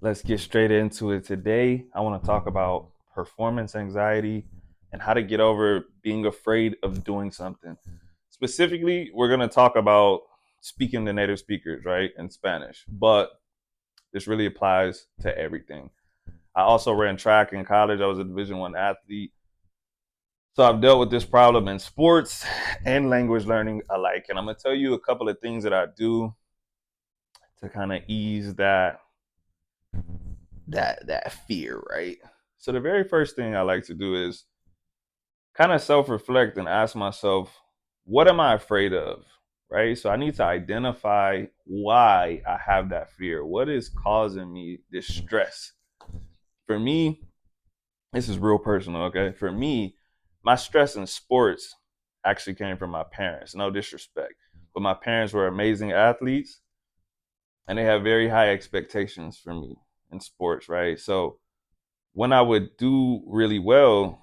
Let's get straight into it. Today, I want to talk about performance anxiety and how to get over being afraid of doing something. Specifically, we're going to talk about speaking to native speakers, right, in Spanish, but this really applies to everything. I also ran track in college. I was a Division 1 athlete. So I've dealt with this problem in sports and language learning alike. And I'm going to tell you a couple of things that I do to kind of ease that fear, right? So the very first thing I like to do is kind of self-reflect and ask myself, what am I afraid of? Right? So I need to identify why I have that fear. What is causing me this stress? For me, this is real personal, okay? For me, my stress in sports actually came from my parents. No disrespect. But my parents were amazing athletes and they have very high expectations for me in sports, right? So when I would do really well,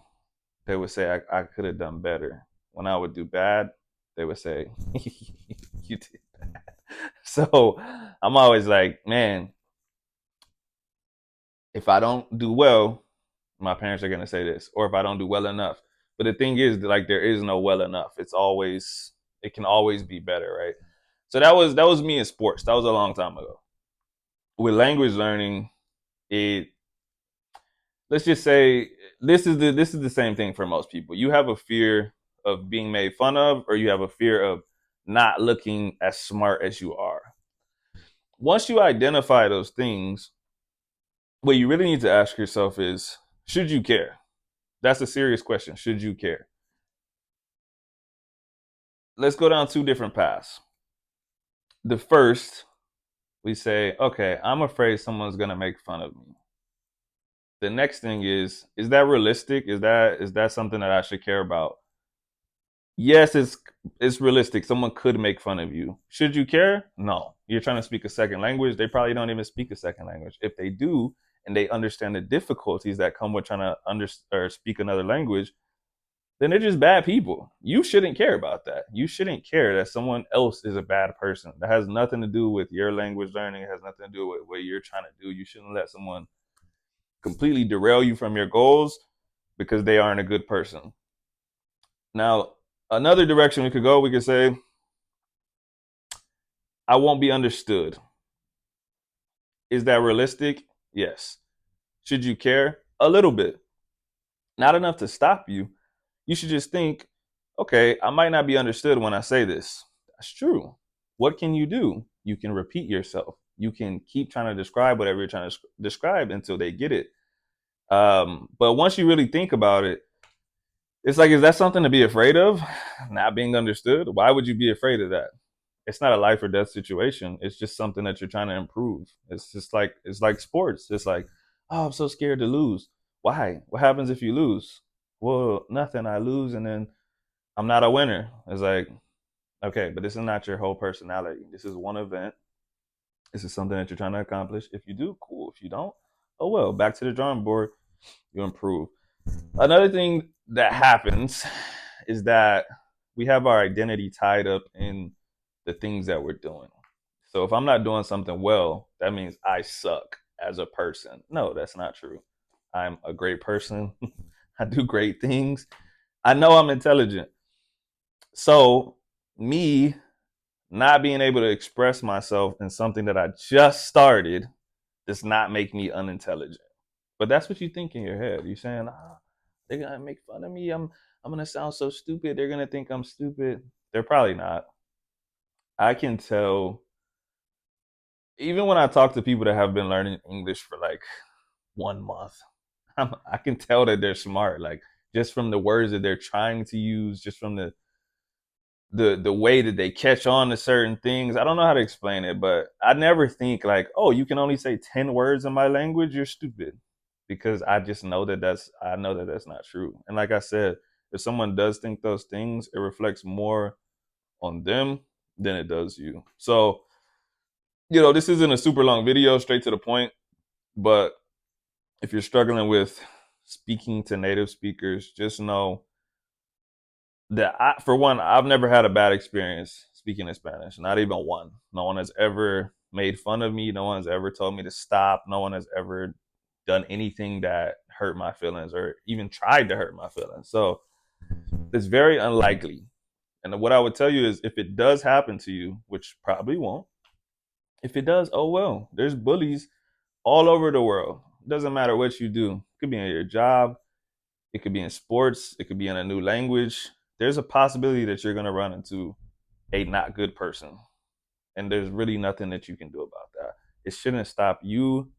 they would say I could have done better. When I would do bad, they would say you did bad. So I'm always like, man, if I don't do well, my parents are gonna say this, or if I don't do well enough. But the thing is, like, there is no well enough. It can always be better, right? So that was me in sports. That was a long time ago. With language learning, it let's just say this is the same thing for most people. You have a fear of being made fun of, or you have a fear of not looking as smart as you are. Once you identify those things, what you really need to ask yourself is, should you care? That's a serious question. Should you care? Let's go down two different paths. The first, we say, okay, I'm afraid someone's gonna make fun of me. The next thing is that realistic? Is that something that I should care about? Yes, it's realistic. Someone could make fun of you. Should you care? No. You're trying to speak a second language. They probably don't even speak a second language. If they do, and they understand the difficulties that come with trying to or speak another language, then they're just bad people. You shouldn't care about that. You shouldn't care that someone else is a bad person. That has nothing to do with your language learning. It has nothing to do with what you're trying to do. You shouldn't let someone completely derail you from your goals because they aren't a good person. Now, another direction we could say, I won't be understood. Is that realistic? Yes. Should you care? A little bit. Not enough to stop you. You should just think, okay, I might not be understood when I say this. That's true. What can you do? You can repeat yourself. You can keep trying to describe whatever you're trying to describe until they get it. But once you really think about it, it's like, is that something to be afraid of? Not being understood? Why would you be afraid of that? It's not a life or death situation. It's just something that you're trying to improve. It's like sports. It's like, oh, I'm so scared to lose. Why? What happens if you lose? Well, nothing. I lose and then I'm not a winner. It's like, okay, but this is not your whole personality. This is one event. This is something that you're trying to accomplish. If you do, cool. If you don't, oh well, back to the drawing board. You improve. Another thing that happens is that we have our identity tied up in the things that we're doing. So if I'm not doing something well, that means I suck as a person. No, that's not true. I'm a great person. I do great things. I know I'm intelligent. So me not being able to express myself in something that I just started does not make me unintelligent. But that's what you think in your head. You're saying, they're gonna make fun of me. I'm gonna sound so stupid. They're gonna think I'm stupid. They're probably not. I can tell even when I talk to people that have been learning English for like 1 month, I can tell that they're smart. Like just from the words that they're trying to use, just from the way that they catch on to certain things. I don't know how to explain it, but I never think like, oh, you can only say 10 words in my language. You're stupid, because I just know that I know that that's not true. And like I said, if someone does think those things, it reflects more on them than it does you. So this isn't a super long video, straight to the point, but if you're struggling with speaking to native speakers, just know that for one, I've never had a bad experience speaking in Spanish. Not even one. No one has ever made fun of me. No one's ever told me to stop. No one has ever done anything that hurt my feelings or even tried to hurt my feelings. So it's very unlikely. And what I would tell you is if it does happen to you, which probably won't, if it does, oh well. There's bullies all over the world. It doesn't matter what you do. It could be in your job, it could be in sports, it could be in a new language. There's a possibility that you're going to run into a not good person. And there's really nothing that you can do about that. It shouldn't stop you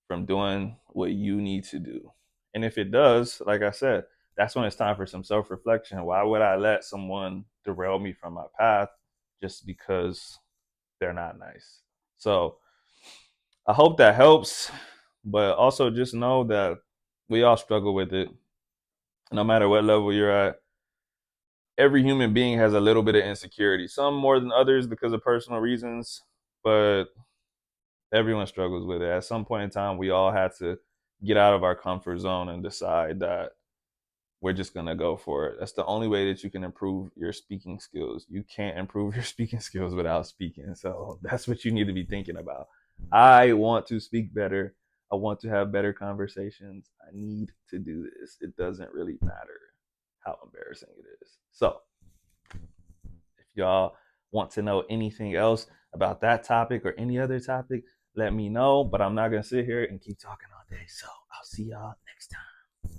from doing what you need to do. And if it does, like I said, that's when it's time for some self reflection. Why would I let someone derail me from my path just because they're not nice? So I hope that helps. But also just know that we all struggle with it. No matter what level you're at, every human being has a little bit of insecurity, some more than others because of personal reasons, but everyone struggles with it. At some point in time, we all had to get out of our comfort zone and decide that we're just going to go for it. That's the only way that you can improve your speaking skills. You can't improve your speaking skills without speaking. So that's what you need to be thinking about. I want to speak better. I want to have better conversations. I need to do this. It doesn't really matter how embarrassing it is. So if y'all want to know anything else about that topic or any other topic, let me know. But I'm not going to sit here and keep talking all day. So I'll see y'all next time.